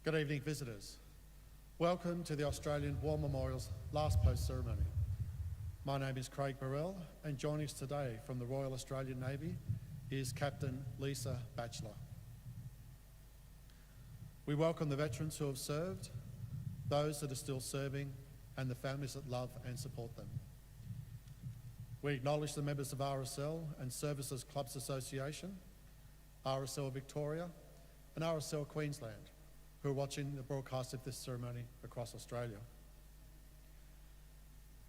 Good evening, visitors. Welcome to the Australian War Memorial's last post ceremony. My name is Craig Burrell, and joining us today from the Royal Australian Navy is Captain Lisa Batchelor. We welcome the veterans who have served, those that are still serving, and the families that love and support them. We acknowledge the members of RSL and Services Clubs Association, RSL Victoria, and RSL Queensland, who are watching the broadcast of this ceremony across Australia.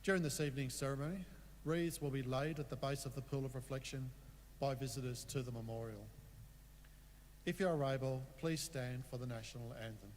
During this evening's ceremony, wreaths will be laid at the base of the pool of reflection by visitors to the memorial. If you are able, please stand for the national anthem.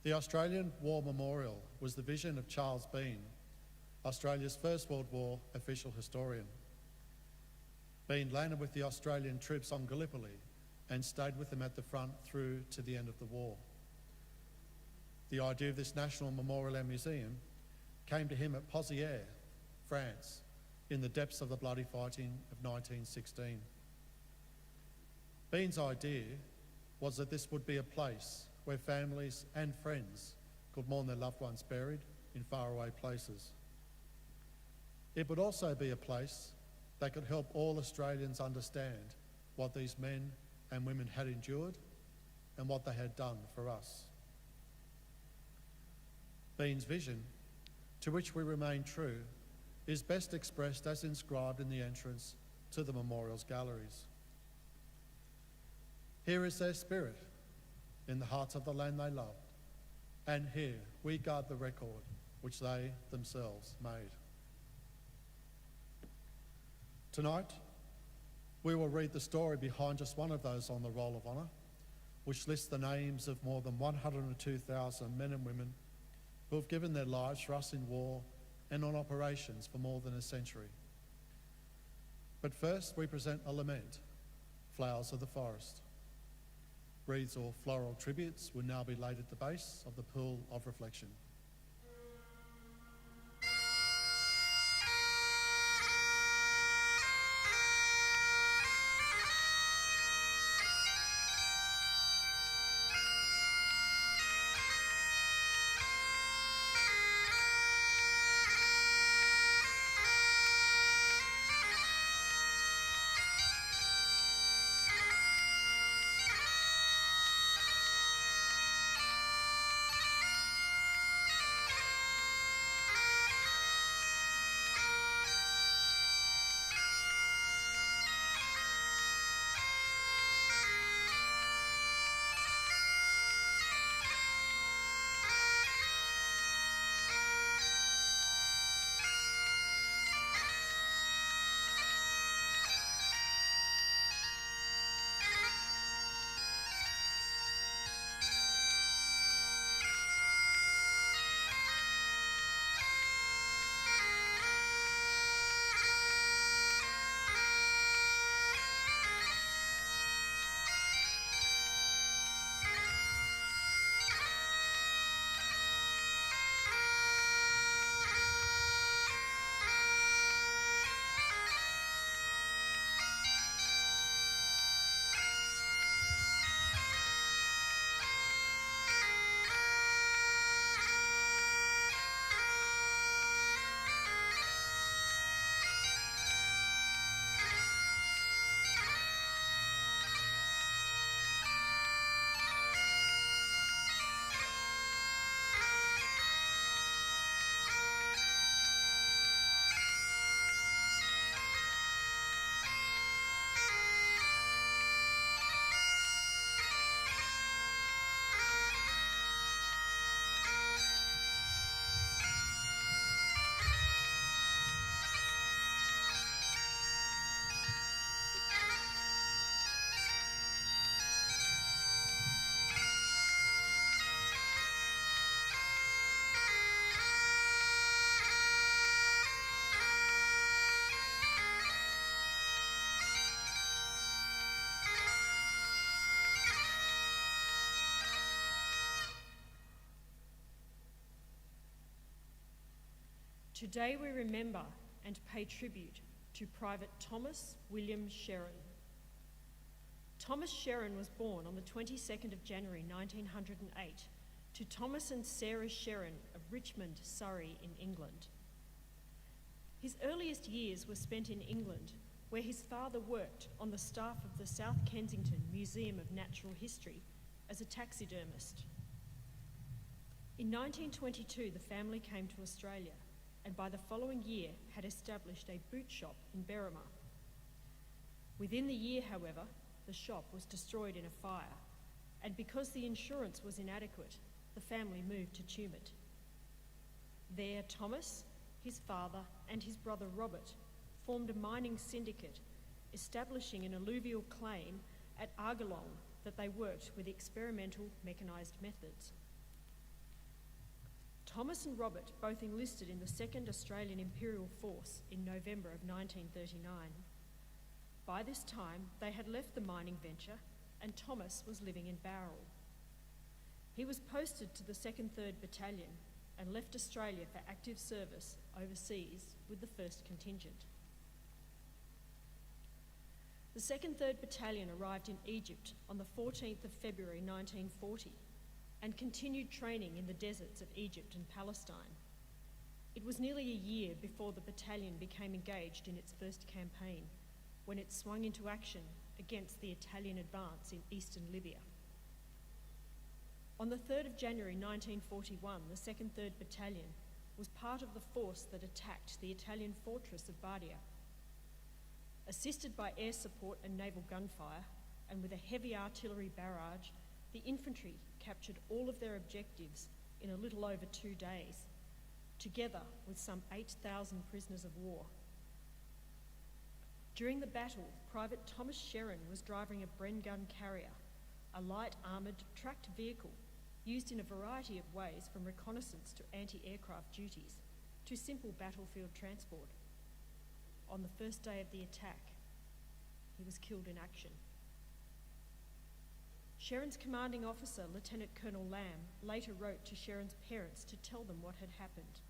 The Australian War Memorial was the vision of Charles Bean, Australia's First World War official historian. Bean landed with the Australian troops on Gallipoli and stayed with them at the front through to the end of the war. The idea of this National Memorial and Museum came to him at Pozières, France, in the depths of the bloody fighting of 1916. Bean's idea was that this would be a place where families and friends could mourn their loved ones buried in faraway places. It would also be a place that could help all Australians understand what these men and women had endured and what they had done for us. Bean's vision, to which we remain true, is best expressed as inscribed in the entrance to the memorial's galleries. Here is their spirit, in the hearts of the land they loved, and here we guard the record which they themselves made. Tonight, we will read the story behind just one of those on the Roll of Honour, which lists the names of more than 102,000 men and women who have given their lives for us in war and on operations for more than a century. But first, we present a lament, Flowers of the Forest. Wreaths or floral tributes will now be laid at the base of the pool of reflection. Today we remember and pay tribute to Private Thomas William Sherrin. Thomas Sherrin was born on the 22nd of January 1908 to Thomas and Sarah Sherrin of Richmond, Surrey in England. His earliest years were spent in England, where his father worked on the staff of the South Kensington Museum of Natural History as a taxidermist. In 1922, the family came to Australia, and by the following year had established a boot shop in Berrima. Within the year, however, the shop was destroyed in a fire, and because the insurance was inadequate, the family moved to Tumut. There, Thomas, his father, and his brother Robert formed a mining syndicate, establishing an alluvial claim at Argalong that they worked with experimental mechanised methods. Thomas and Robert both enlisted in the 2nd Australian Imperial Force in November of 1939. By this time, they had left the mining venture and Thomas was living in Bowral. He was posted to the 2nd 3rd Battalion and left Australia for active service overseas with the 1st Contingent. The 2nd 3rd Battalion arrived in Egypt on the 14th of February 1940 and continued training in the deserts of Egypt and Palestine. It was nearly a year before the battalion became engaged in its first campaign, when it swung into action against the Italian advance in eastern Libya. On the 3rd of January 1941, the 2nd 3rd Battalion was part of the force that attacked the Italian fortress of Bardia. Assisted by air support and naval gunfire, and with a heavy artillery barrage, the infantry captured all of their objectives in a little over 2 days, together with some 8,000 prisoners of war. During the battle, Private Thomas Sherrin was driving a Bren gun carrier, a light armoured tracked vehicle used in a variety of ways, from reconnaissance to anti-aircraft duties to simple battlefield transport. On the first day of the attack, he was killed in action. Sherrin's commanding officer, Lieutenant Colonel Lamb, later wrote to Sherrin's parents to tell them what had happened.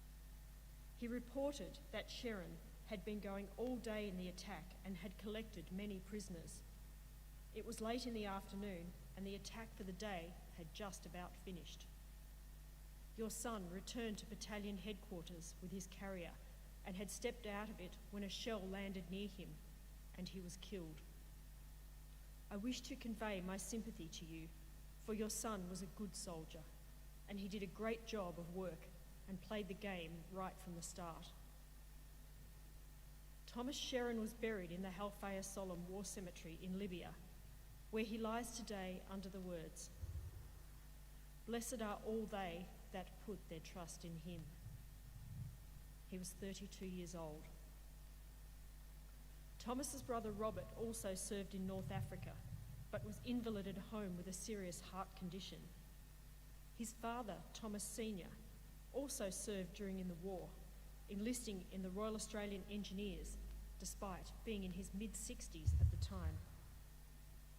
He reported that Sherrin had been going all day in the attack and had collected many prisoners. It was late in the afternoon and the attack for the day had just about finished. Your son returned to battalion headquarters with his carrier and had stepped out of it when a shell landed near him and he was killed. I wish to convey my sympathy to you, for your son was a good soldier and he did a great job of work and played the game right from the start. Thomas Sherrin was buried in the Halfaya Solemn War Cemetery in Libya, where he lies today under the words, "Blessed are all they that put their trust in him." He was 32 years old. Thomas's brother Robert also served in North Africa, but was invalided home with a serious heart condition. His father, Thomas Sr., also served during the war, enlisting in the Royal Australian Engineers, despite being in his mid-60s at the time.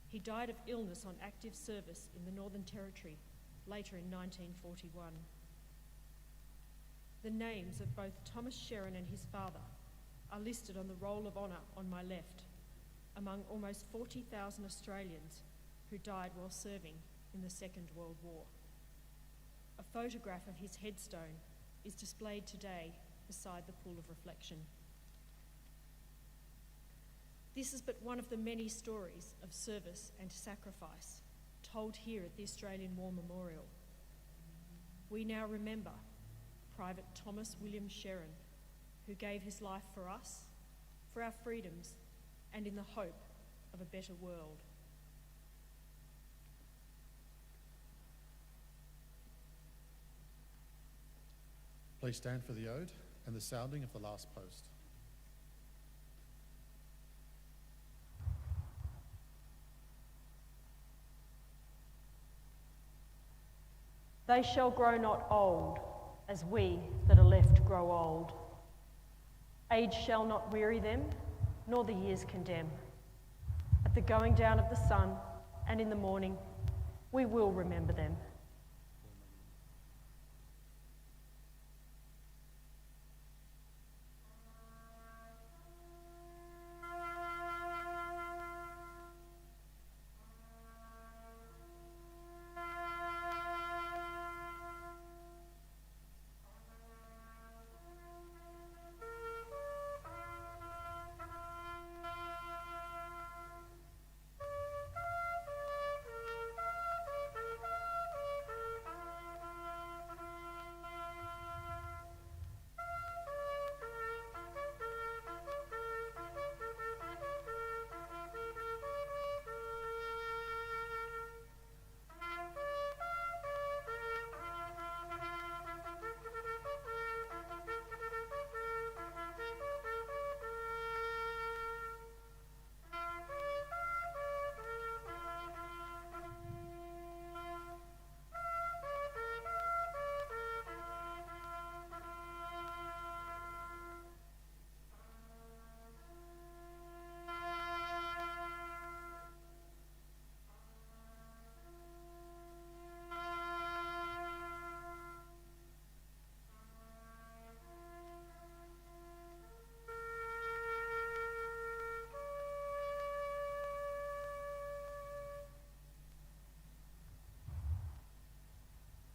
He died of illness on active service in the Northern Territory later in 1941. The names of both Thomas Sherrin and his father are listed on the Roll of Honour on my left, among almost 40,000 Australians who died while serving in the Second World War. A photograph of his headstone is displayed today beside the pool of reflection. This is but one of the many stories of service and sacrifice told here at the Australian War Memorial. We now remember Private Thomas William Sherrin, who gave his life for us, for our freedoms, and in the hope of a better world. Please stand for the ode and the sounding of the last post. They shall grow not old, as we that are left grow old. Age shall not weary them, nor the years condemn. At the going down of the sun and in the morning, we will remember them.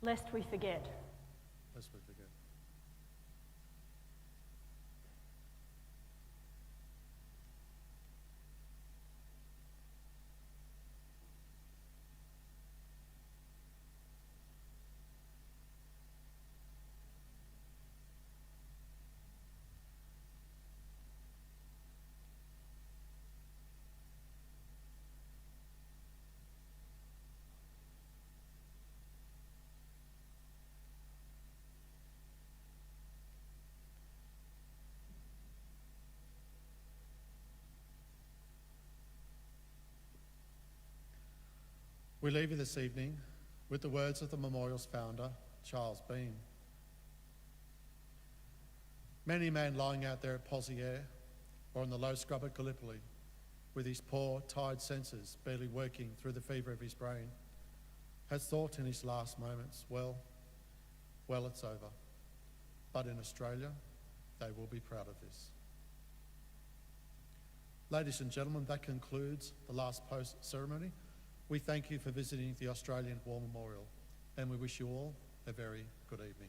lest we forget. lest we forget. We leave you this evening with the words of the memorial's founder, Charles Bean. Many a man lying out there at Poziere or on the low scrub at Gallipoli, with his poor, tired senses barely working through the fever of his brain, has thought in his last moments, well, it's over. But in Australia, they will be proud of this. Ladies and gentlemen, that concludes the last post ceremony. We thank you for visiting the Australian War Memorial, and we wish you all a very good evening.